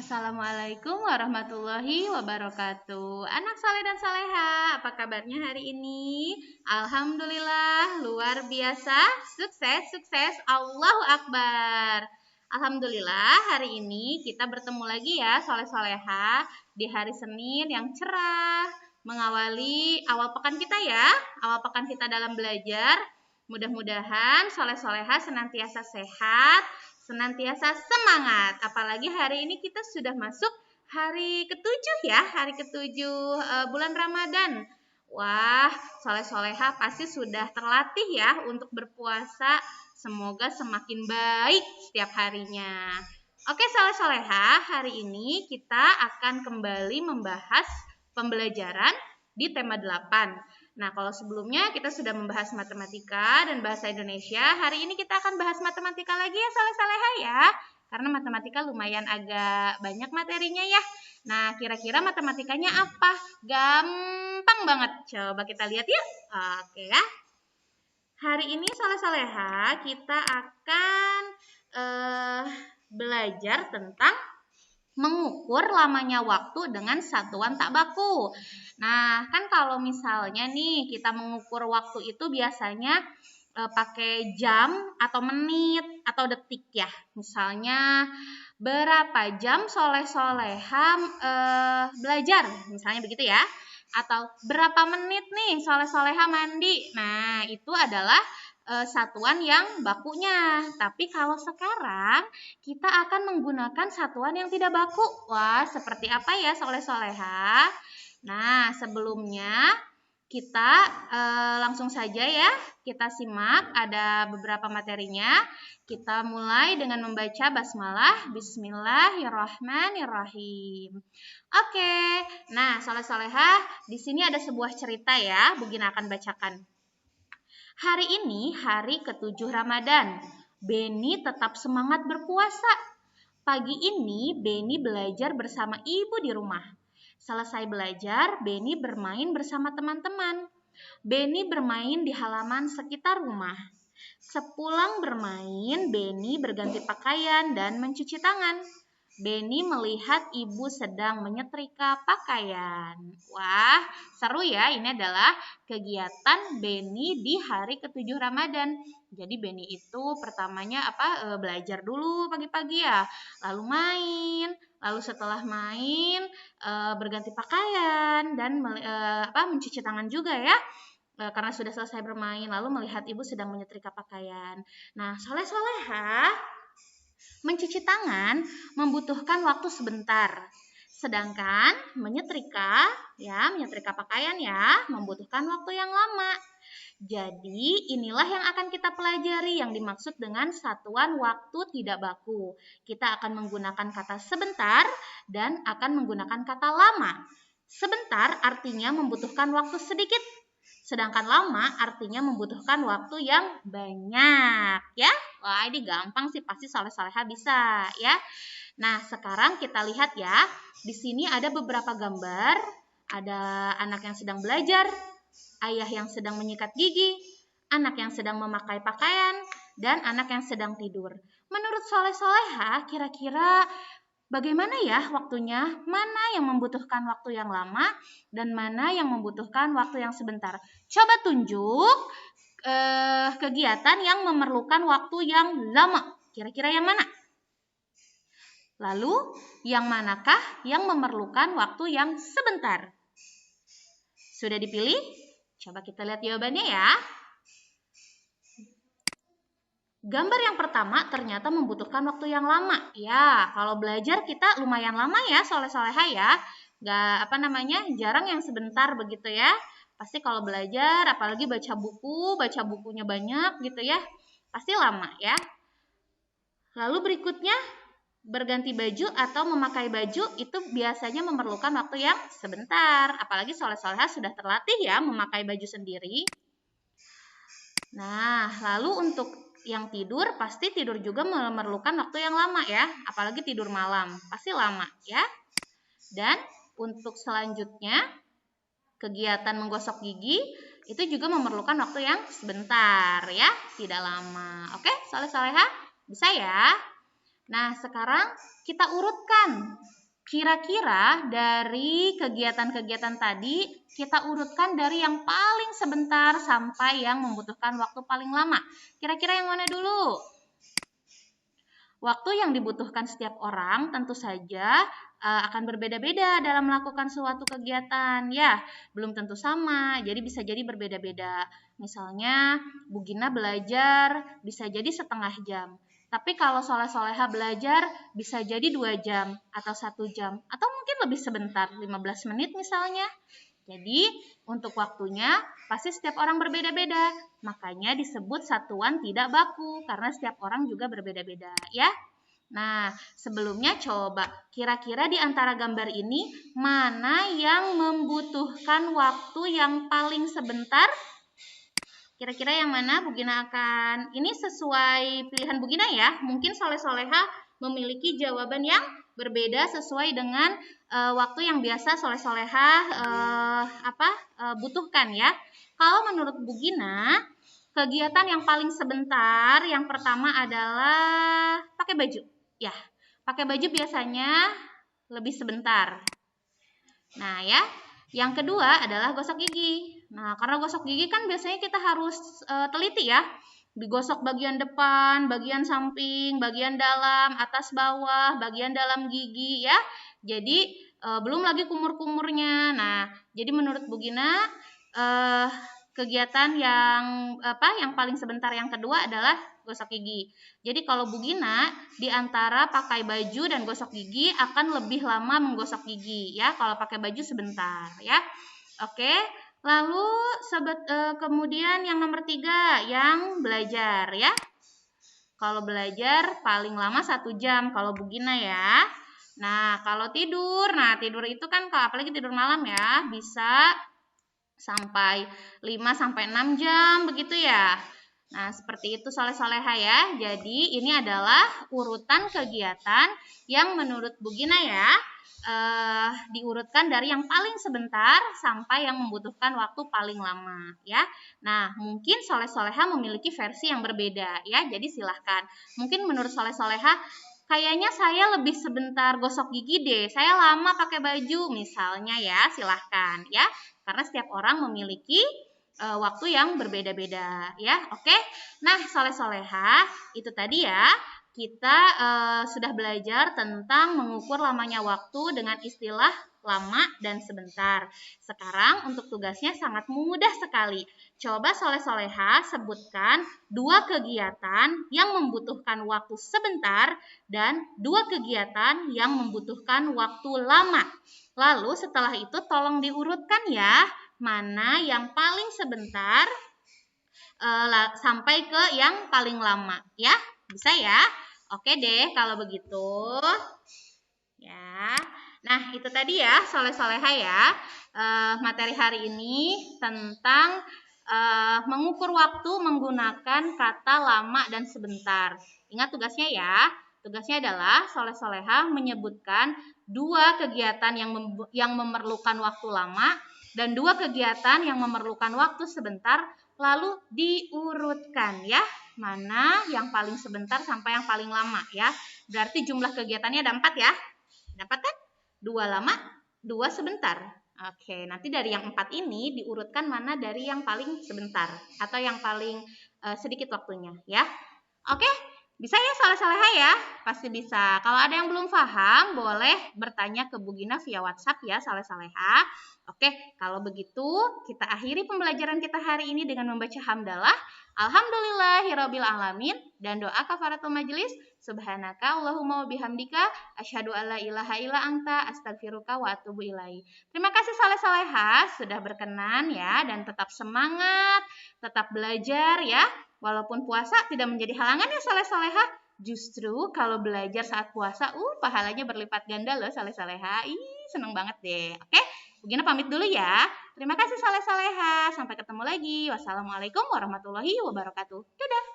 Assalamualaikum warahmatullahi wabarakatuh. Anak saleh dan saleha, apa kabarnya hari ini? Alhamdulillah, luar biasa, sukses, sukses, Allahu Akbar. Alhamdulillah, hari ini kita bertemu lagi ya, soleh-soleha, di hari Senin yang cerah, mengawali awal pekan kita ya, awal pekan kita dalam belajar. Mudah-mudahan soleh-soleha senantiasa sehat, senantiasa semangat. Apalagi hari ini kita sudah masuk hari ketujuh ya, hari ketujuh bulan Ramadan. Wah, soleh-soleha pasti sudah terlatih ya untuk berpuasa. Semoga semakin baik setiap harinya. Oke, soleh-soleha, hari ini kita akan kembali membahas pembelajaran di tema 8. Nah, kalau sebelumnya kita sudah membahas matematika dan bahasa Indonesia, hari ini kita akan bahas matematika lagi ya, saleh-saleha ya. Karena matematika lumayan agak banyak materinya ya. Nah, kira-kira matematikanya apa? Gampang banget. Coba kita lihat yuk. Oke ya. Hari ini saleh-saleha kita akan belajar tentang mengukur lamanya waktu dengan satuan tak baku. Nah, kan kalau misalnya nih kita mengukur waktu itu biasanya pakai jam atau menit atau detik ya. Misalnya berapa jam soleh-soleha belajar, misalnya begitu ya. Atau berapa menit nih soleh-soleha mandi. Nah, itu adalah satuan yang bakunya. Tapi kalau sekarang kita akan menggunakan satuan yang tidak baku. Wah, seperti apa ya soleh-soleha? Nah, sebelumnya kita langsung saja ya, kita simak ada beberapa materinya. Kita mulai dengan membaca basmalah. Bismillahirrahmanirrahim. Oke, nah soleh-soleha, di sini ada sebuah cerita ya, Bugina akan bacakan. Hari ini hari ke-7 Ramadan. Beni tetap semangat berpuasa. Pagi ini Beni belajar bersama ibu di rumah. Selesai belajar, Beni bermain bersama teman-teman. Beni bermain di halaman sekitar rumah. Sepulang bermain, Beni berganti pakaian dan mencuci tangan. Beni melihat ibu sedang menyetrika pakaian. Wah, seru ya. Ini adalah kegiatan Beni di hari ke-7 Ramadan. Jadi Beni itu pertamanya belajar dulu pagi-pagi ya. Lalu main, lalu setelah main berganti pakaian dan mencuci tangan juga ya. Karena sudah selesai bermain, lalu melihat ibu sedang menyetrika pakaian. Nah, soleh-soleha, mencuci tangan membutuhkan waktu sebentar. Sedangkan menyetrika pakaian ya, membutuhkan waktu yang lama. Jadi, inilah yang akan kita pelajari yang dimaksud dengan satuan waktu tidak baku. Kita akan menggunakan kata sebentar dan akan menggunakan kata lama. Sebentar artinya membutuhkan waktu sedikit. Sedangkan lama artinya membutuhkan waktu yang banyak ya. Wah, ini gampang sih, pasti soleh-soleha bisa ya. Nah, sekarang kita lihat ya. Di sini ada beberapa gambar. Ada anak yang sedang belajar, ayah yang sedang menyikat gigi, anak yang sedang memakai pakaian, dan anak yang sedang tidur. Menurut soleh-soleha, kira-kira bagaimana ya waktunya? Mana yang membutuhkan waktu yang lama dan mana yang membutuhkan waktu yang sebentar? Coba tunjuk kegiatan yang memerlukan waktu yang lama. Kira-kira yang mana? Lalu, yang manakah yang memerlukan waktu yang sebentar? Sudah dipilih? Coba kita lihat jawabannya ya. Gambar yang pertama ternyata membutuhkan waktu yang lama. Ya, kalau belajar kita lumayan lama ya, soleh-soleha ya. Jarang yang sebentar begitu ya. Pasti kalau belajar, apalagi baca bukunya banyak gitu ya. Pasti lama ya. Lalu berikutnya, berganti baju atau memakai baju itu biasanya memerlukan waktu yang sebentar. Apalagi soleh-soleha sudah terlatih ya memakai baju sendiri. Nah, lalu untuk yang tidur, pasti tidur juga memerlukan waktu yang lama ya. Apalagi tidur malam, pasti lama ya. Dan untuk selanjutnya, kegiatan menggosok gigi, itu juga memerlukan waktu yang sebentar ya, tidak lama. Oke, soleh-soleha? Bisa ya? Nah, sekarang kita urutkan Kira-kira dari kegiatan-kegiatan tadi kita urutkan dari yang paling sebentar sampai yang membutuhkan waktu paling lama. Kira-kira yang mana dulu? Waktu yang dibutuhkan setiap orang tentu saja akan berbeda-beda dalam melakukan suatu kegiatan. Ya, belum tentu sama, jadi bisa jadi berbeda-beda. Misalnya, Bu Gina belajar bisa jadi setengah jam. Tapi kalau soleh-soleha belajar bisa jadi 2 jam atau 1 jam. Atau mungkin lebih sebentar, 15 menit misalnya. Jadi, untuk waktunya pasti setiap orang berbeda-beda. Makanya disebut satuan tidak baku, karena setiap orang juga berbeda-beda, ya. Nah, sebelumnya coba kira-kira di antara gambar ini mana yang membutuhkan waktu yang paling sebentar? Kira-kira yang mana Bu Gina akan, ini sesuai pilihan Bu Gina ya. Mungkin soleh-soleha memiliki jawaban yang berbeda sesuai dengan waktu yang biasa soleh-soleha butuhkan ya. Kalau menurut Bu Gina, kegiatan yang paling sebentar yang pertama adalah pakai baju. Ya, pakai baju biasanya lebih sebentar. Nah ya, yang kedua adalah gosok gigi. Nah, karena gosok gigi kan biasanya kita harus teliti ya. Digosok bagian depan, bagian samping, bagian dalam, atas bawah, bagian dalam gigi ya. Jadi belum lagi kumur-kumurnya. Nah, jadi menurut Bu Gina kegiatan yang paling sebentar yang kedua adalah gosok gigi. Jadi kalau Bu Gina di antara pakai baju dan gosok gigi akan lebih lama menggosok gigi ya. Kalau pakai baju sebentar ya. Oke. Lalu kemudian yang nomor 3 yang belajar ya. Kalau belajar paling lama 1 jam kalau Bu Gina ya. Nah, kalau tidur itu kan apalagi tidur malam ya, bisa sampai 5-6 jam begitu ya. Nah, seperti itu soleh-soleha ya. Jadi, ini adalah urutan kegiatan yang menurut Bu Gina ya, diurutkan dari yang paling sebentar sampai yang membutuhkan waktu paling lama ya. Nah, mungkin soleh-soleha memiliki versi yang berbeda ya. Jadi, silahkan. Mungkin menurut soleh-soleha, kayaknya saya lebih sebentar gosok gigi deh. Saya lama pakai baju misalnya ya, silahkan ya. Karena setiap orang memiliki waktu yang berbeda-beda ya. Oke. Nah, soleh-soleha itu tadi ya. Kita sudah belajar tentang mengukur lamanya waktu dengan istilah lama dan sebentar. Sekarang untuk tugasnya sangat mudah sekali. Coba soleh-soleha sebutkan 2 kegiatan yang membutuhkan waktu sebentar dan 2 kegiatan yang membutuhkan waktu lama. Lalu setelah itu tolong diurutkan ya, mana yang paling sebentar sampai ke yang paling lama ya. Bisa ya? Oke deh kalau begitu. Ya. Nah, itu tadi ya soleh-soleha ya. Materi hari ini tentang mengukur waktu menggunakan kata lama dan sebentar. Ingat tugasnya ya. Tugasnya adalah soleh-soleha menyebutkan 2 kegiatan yang memerlukan waktu lama dan 2 kegiatan yang memerlukan waktu sebentar, lalu diurutkan ya. Mana yang paling sebentar sampai yang paling lama ya. Berarti jumlah kegiatannya ada 4 ya. Dapat kan? 2 lama, 2 sebentar. Oke, nanti dari yang 4 ini diurutkan mana dari yang paling sebentar atau yang paling sedikit waktunya ya. Oke, bisa ya soleh-soleha ya? Pasti bisa. Kalau ada yang belum paham, boleh bertanya ke Bu Gina via WhatsApp ya soleh-soleha. Oke, kalau begitu kita akhiri pembelajaran kita hari ini dengan membaca hamdalah. Alhamdulillahirabbil alamin dan doa kafaratul majelis. Subhanaka Allahumma wa bihamdika asyhadu alla ilaha illa anta astaghfiruka wa atubu ilaik. Terima kasih soleh-soleha sudah berkenan ya, dan tetap semangat, tetap belajar ya. Walaupun puasa tidak menjadi halangan ya soleh-soleha. Justru kalau belajar saat puasa, pahalanya berlipat ganda loh soleh-soleha. Seneng banget deh. Oke, Bu Gina pamit dulu ya. Terima kasih soleh-soleha. Sampai ketemu lagi. Wassalamualaikum warahmatullahi wabarakatuh. Dadah.